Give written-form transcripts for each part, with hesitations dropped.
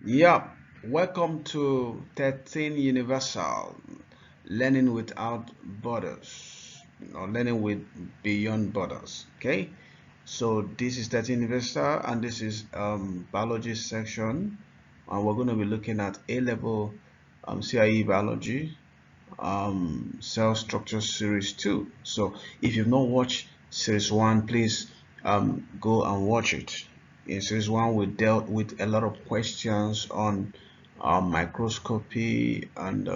Yeah, welcome to 13 Universal Learning Without Borders or Learning with Beyond Borders. Okay, so this is 13 Universal and this is biology section, and we're going to be looking at A level CIE biology cell structure series 2. So if you've not watched series 1, please go and watch it. In series 1 we dealt with a lot of questions on microscopy and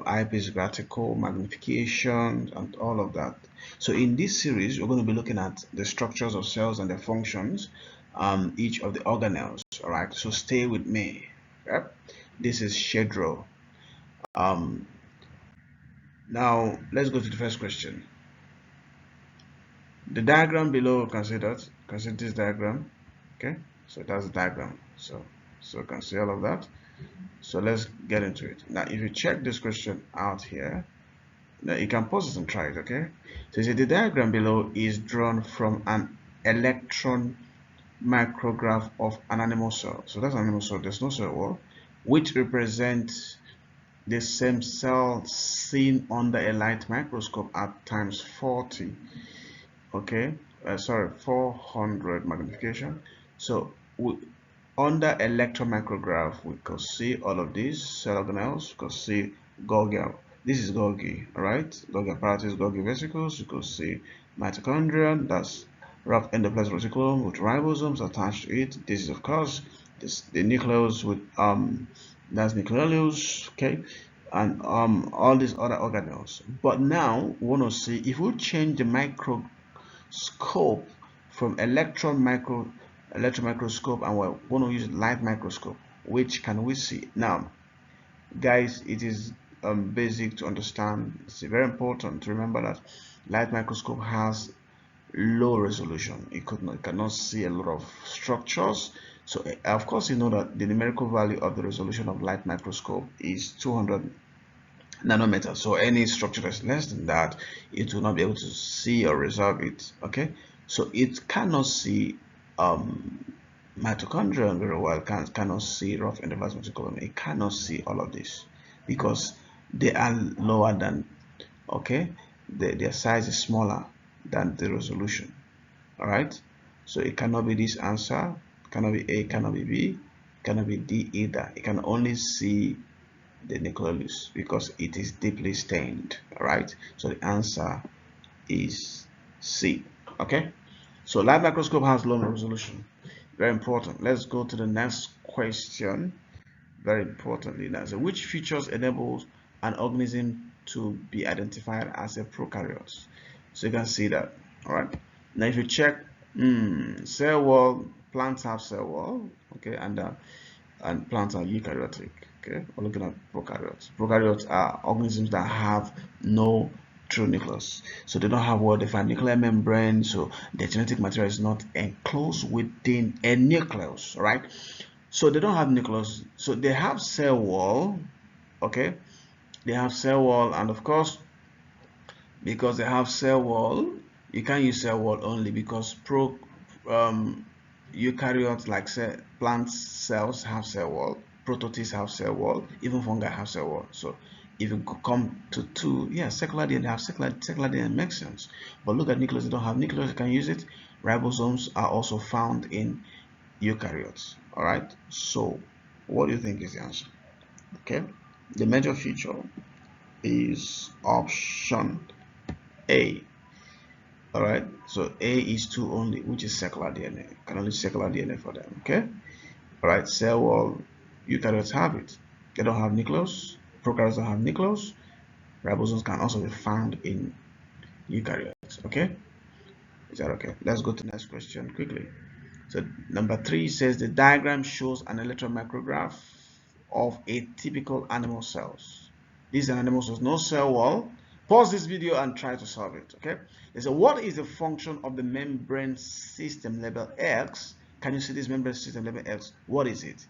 eyepiece gratical magnification and all of that. So in this series we're going to be looking at the structures of cells and their functions, each of the organelles. All right, so stay with me. Yep, this is schedule. um Now, let's go to the first question. The diagram below, can see that, can see this diagram. Okay, so that's the diagram. So you can see all of that. So let's get into it. Now, if you check this question out here, now you can pause it and try it. Okay, so you see the diagram below is drawn from an electron micrograph of an animal cell. So that's an animal cell. There's no cell wall, which represents the same cell seen under a light microscope at times 40. Okay, sorry, 400 magnification. So under electron micrograph we could see all of these cell organelles. We could see Golgi. This is Golgi, all right? Golgi apparatus, Golgi vesicles. You could see mitochondria, that's rough endoplasmic reticulum with ribosomes attached to it. This is of course the nucleus with that's nucleolus, okay, and all these other organelles. But now we want to see if we change the microscope from electron microscope and we want to use light microscope. Which can we see? Now guys, it is basic to understand. It's very important to remember that light microscope has low resolution. It cannot see a lot of structures. So of course you know that the numerical value of the resolution of light microscope is 200 nanometers. So any structure that's less than that, it will not be able to see or resolve it. Okay, so it cannot see mitochondria very well, cannot see rough endoplasmic reticulum. It cannot see all of this because they are lower than, okay, their size is smaller than the resolution. All right, so it cannot be this answer. It cannot be A, cannot be B, cannot be D either. It can only see the nucleolus because it is deeply stained. All right, so the answer is C. Okay, so light microscope has low resolution. Very important. Let's go to the next question. Very importantly now, so which features enables an organism to be identified as a prokaryote? So you can see that. All right, now if you check cell wall, plants have cell wall, okay, and plants are eukaryotic. Okay, we're looking at prokaryotes. Prokaryotes are organisms that have no true nucleus, so they don't have well-defined nuclear membrane, so the genetic material is not enclosed within a nucleus. All right, so they don't have nucleus, so they have cell wall. Okay, they have cell wall, and of course because they have cell wall, you can't use cell wall only because um, eukaryotes like plant cells have cell wall, prototists have cell wall, even fungi have cell wall. So if you come to two, yeah, secular DNA have secular DNA makes sense. But look at nucleus, they don't have nucleus, you can use it. Ribosomes are also found in eukaryotes. All right, so what do you think is the answer? Okay, the major feature is option A. All right, so A is 2 only, which is secular DNA. Can only secular DNA for them. Okay, all right, cell wall, eukaryotes have it. They don't have nucleus. Prokaryotes don't have nucleus. Ribosomes can also be found in eukaryotes. Okay, is that okay? Let's go to the next question quickly. So number 3 says the diagram shows an electron micrograph of a typical animal cells. These are animal cells, no cell wall. Pause this video and try to solve it. Okay. They say, what is the function of the membrane system label X? Can you see this membrane system label X? What is it?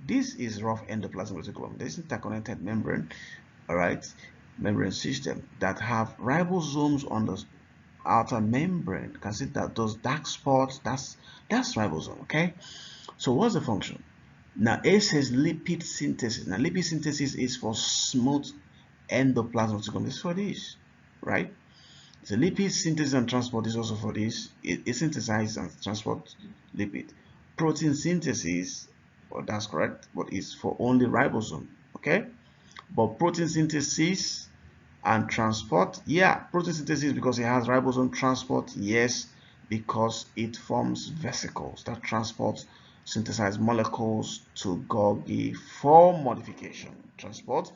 This is rough endoplasmic reticulum. This interconnected membrane, all right, membrane system that have ribosomes on the outer membrane. You can see that those dark spots, that's ribosome. Okay, so what's the function? Now A says lipid synthesis. Now lipid synthesis is for smooth endoplasmic reticulum. This is for this, right? So lipid synthesis and transport is also for this. It synthesizes and transport lipid. Protein synthesis, well, that's correct, but it's for only ribosome. Okay, but protein synthesis and transport, yeah, protein synthesis because it has ribosome. Transport, yes, because it forms vesicles that transport synthesized molecules to Golgi for modification. Transport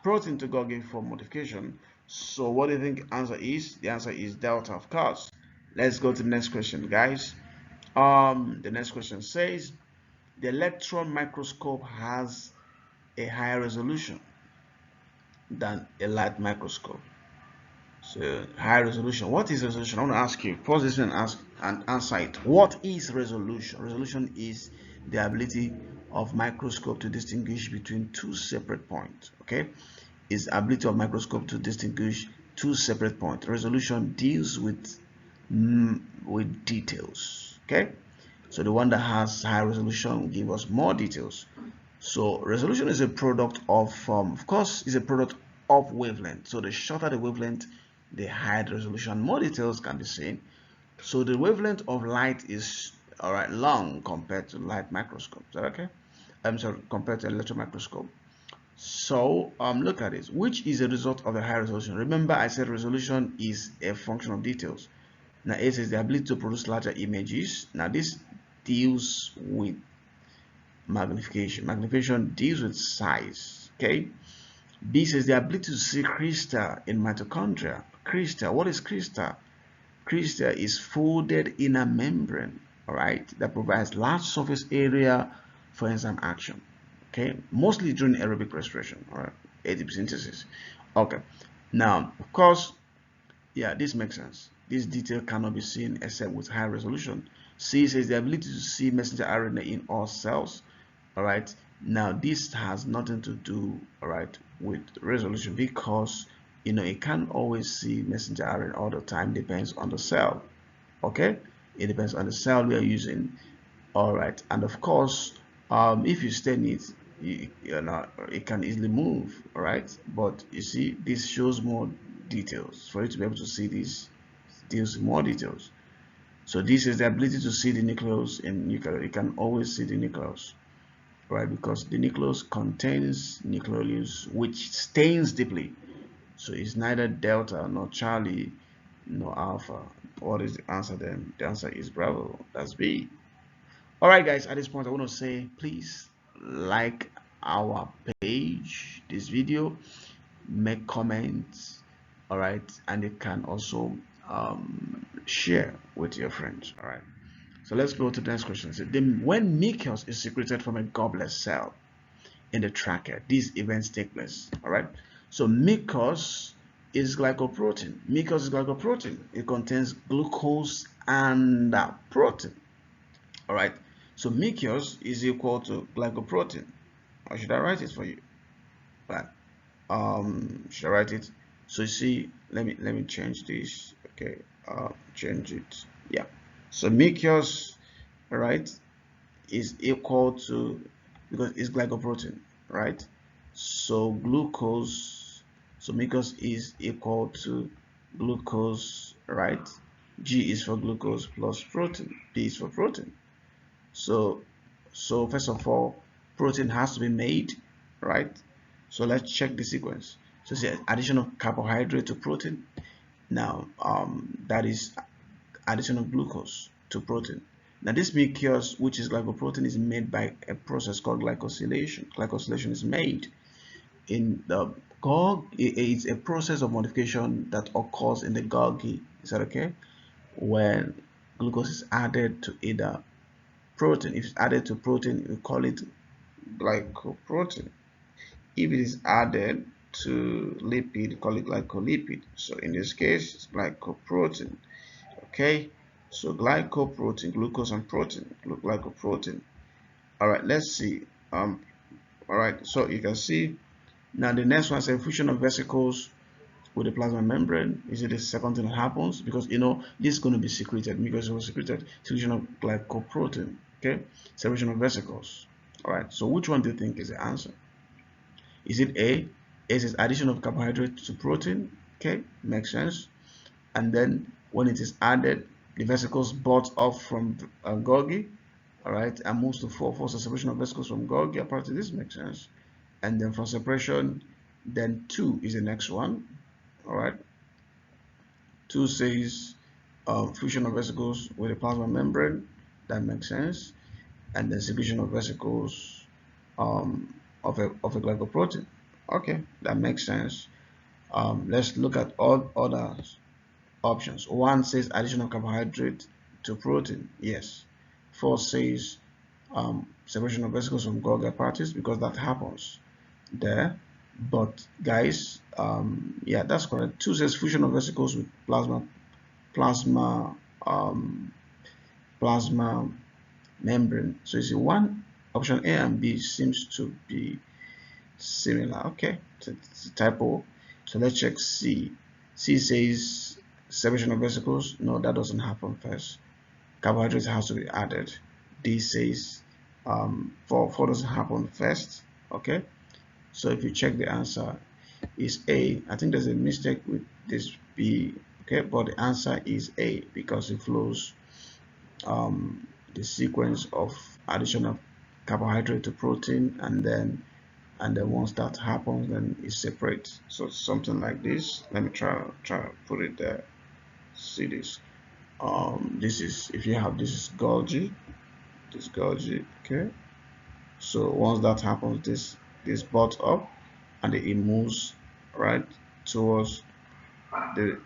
protein to Golgi for modification. So what do you think the answer is? The answer is delta, of course. Let's go to the next question, guys. The next question says the electron microscope has a higher resolution than a light microscope. So high resolution. What is resolution? I want to ask you. Pause this and ask and answer it. What is resolution? Resolution is the ability of microscope to distinguish between two separate points. Okay, is ability of microscope to distinguish two separate points. Resolution deals with details. Okay, so the one that has high resolution will give us more details. So resolution is a product of course, is a product of wavelength. So the shorter the wavelength, the higher the resolution. More details can be seen. So the wavelength of light is long compared to light microscope. Is that okay? I'm sorry, compared to electron microscope. So look at this. Which is a result of a high resolution? Remember, I said resolution is a function of details. Now A says the ability to produce larger images. Now this deals with magnification. Magnification deals with size. Okay. B says the ability to see crystal in mitochondria. Crystal, what is crystal? Crystal is folded in a membrane, all right, that provides large surface area for enzyme action. Okay, mostly during aerobic respiration or ATP synthesis. Okay, now of course, yeah, this makes sense. This detail cannot be seen except with high resolution. C says the ability to see messenger RNA in all cells. All right, now this has nothing to do, all right, with resolution because it can't always see messenger RNA all the time. Depends on the cell. Okay, it depends on the cell we are using. All right, and of course, if you stain it, it can easily move. All right, but you see, this shows more details. For you to be able to see this, deals with more details. So this is the ability to see the nucleus in nucleus. You can always see the nucleus, right? Because the nucleus contains nucleolus which stains deeply. So it's neither delta nor Charlie nor alpha. What is the answer then? The answer is Bravo. That's B. All right, guys. At this point, I want to say please like our page, this video, make comments. All right, and you can also share with your friends. All right. So let's go to the next question. So when mucus is secreted from a goblet cell in the trachea, these events take place. All right. So mucus is glycoprotein. Mucus is glycoprotein. It contains glucose and protein. All right. So mucus is equal to glycoprotein. Or should I write it for you? Right. Should I write it? So you see, let me change this. Okay. Change it. Yeah. So mucus, right, is equal to, because it's glycoprotein, right? So glucose, so mucus is equal to glucose, right? G is for glucose plus protein. P is for protein. So first of all, protein has to be made, right? So let's check the sequence. So see addition of carbohydrate to protein. Now that is addition of glucose to protein. Now this mucus, which is glycoprotein, is made by a process called glycosylation. Glycosylation is made in the Golgi. It's a process of modification that occurs in the Golgi. Is that okay? When glucose is added to either protein. If it's added to protein, we call it glycoprotein. If it is added to lipid, we call it glycolipid. So in this case, it's glycoprotein. Okay, so glycoprotein, glucose and protein, glycoprotein. All right, let's see. All right, so you can see now the next one is a fusion of vesicles with the plasma membrane. Is it the second thing that happens? Because this is going to be secreted. Mucus will secreted. Secretion of glycoprotein. Okay, separation of vesicles. All right, so which one do you think is the answer? Is it A? It is addition of carbohydrate to protein. Okay, makes sense. And then when it is added, the vesicles bought off from Golgi, all right, and moves to 4, force a separation of vesicles from Golgi. Apparently, this makes sense. And then from separation, then 2 is the next one, all right. 2 says fusion of vesicles with a plasma membrane. That makes sense. And then secretion of vesicles of a glycoprotein. Okay, that makes sense. Let's look at all other options. 1 says addition of carbohydrate to protein. Yes. 4 says separation of vesicles from Golgi apparatus, because that happens there. But guys, yeah, that's correct. 2 says fusion of vesicles with plasma um, plasma membrane. So you see, one option A and B seems to be similar. Okay, it's a typo. So let's check C. C says separation of vesicles. No, that doesn't happen first. Carbohydrates has to be added. D says 4 doesn't happen first. Okay, so if you check the answer is A. I think there's a mistake with this B. Okay, but the answer is A because it flows the sequence of addition of carbohydrate to protein, and then once that happens, then it separates. So something like this. Let me try to put it there. See this. This is, if you have, this is Golgi. This Golgi. Okay. So once that happens, this butts up, and it moves right towards the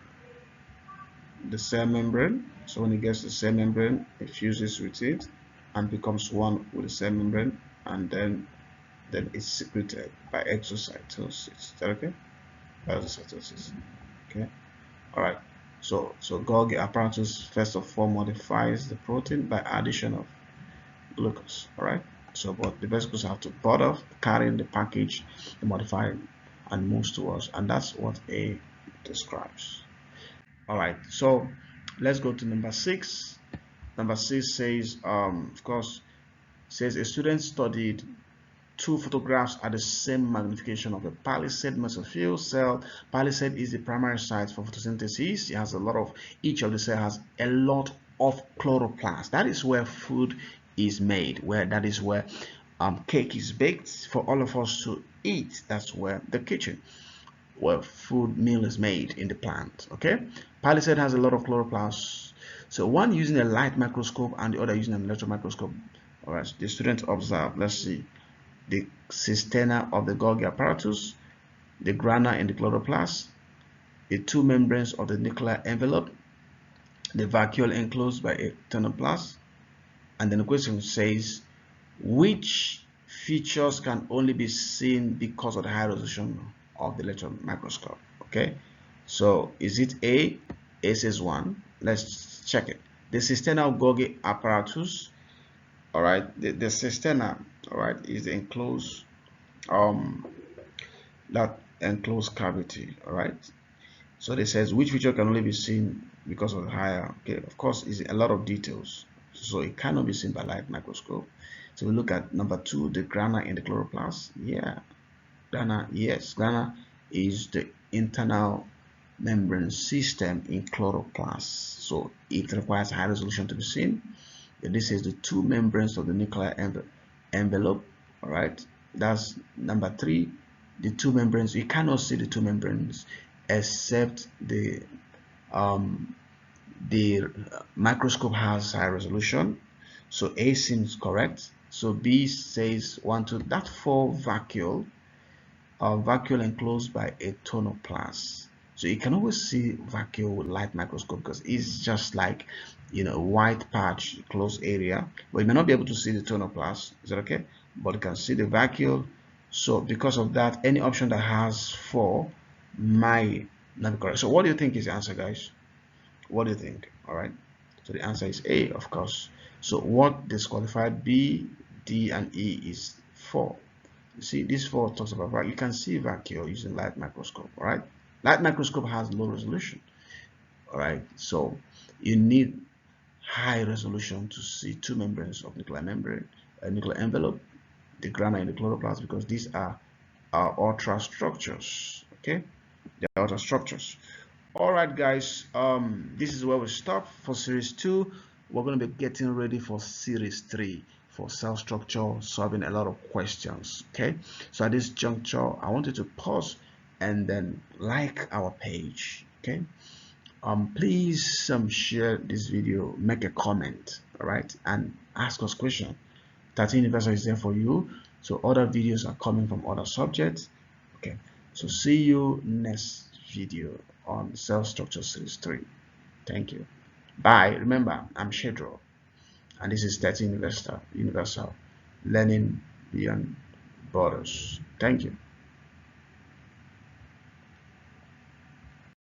cell membrane. So when it gets to the cell membrane, it fuses with it and becomes one with the cell membrane, and then it's secreted by exocytosis. Is that okay? Exocytosis. Okay. All right. So Golgi apparatus first of all modifies the protein by addition of glucose. All right. So, but the vesicles have to bud off, carrying the package, the modified, and moves towards, and that's what A describes. All right. So let's go to number 6. Number 6 says, of course, says a student studied 2 photographs at the same magnification of a palisade mesophyll cell. Palisade is the primary site for photosynthesis. It has a lot of, each of the cell has a lot of chloroplast. That is where food is made, that is where cake is baked for all of us to eat. That's where the kitchen, where food meal is made in the plant. Okay, palisade has a lot of chloroplast. So one using a light microscope and the other using an electron microscope. All right, the student observed, let's see, the cisterna of the Golgi apparatus, the grana in the chloroplast, the 2 membranes of the nuclear envelope, the vacuole enclosed by a tonoplast, and then the question says, which features can only be seen because of the high resolution of the electron microscope? Okay, so is it A? A says 1. Let's check it. The cisterna of Golgi apparatus, all right, the cisterna, all right, is the enclosed that enclosed cavity. All right, so it says which feature can only be seen because of the higher. Okay, of course, is a lot of details, so it cannot be seen by light microscope. So we look at number 2, the grana in the chloroplast. Yeah, grana, yes, grana is the internal membrane system in chloroplast, so it requires high resolution to be seen. This is the 2 membranes of the nuclear envelope. All right, that's number 3. The 2 membranes, you cannot see the 2 membranes except the microscope has high resolution. So A seems correct. So B says 1, 2. That 4 vacuole enclosed by a tonoplast. So you can always see vacuole with light microscope because it's just like, you know, white patch closed area, but you may not be able to see the tonoplast. Is that okay? But you can see the vacuole. So because of that, any option that has 4 might not be correct. So what do you think is the answer, guys? What do you think? All right, so the answer is A, of course. So what disqualified B, D, and E is 4. You see, this 4 talks about vacuole. You can see vacuole using light microscope. All right, light microscope has low resolution. All right, so you need high resolution to see 2 membranes of nuclear envelope. the grana in the chloroplast, because these are ultra structures. Okay, they're ultra structures. All right, guys, this is where we stop for series 2. We're going to be getting ready for series 3 for cell structure, solving a lot of questions. Okay, so at this juncture, I want you to pause and then like our page. Okay, please share this video, make a comment, all right, and ask us questions. 13 Universal is there for you, so other videos are coming from other subjects. Okay, so see you next video on cell structure series 3. Thank you. Bye. Remember, I'm Shedro, and this is 13 Universal, learning beyond borders. Thank you.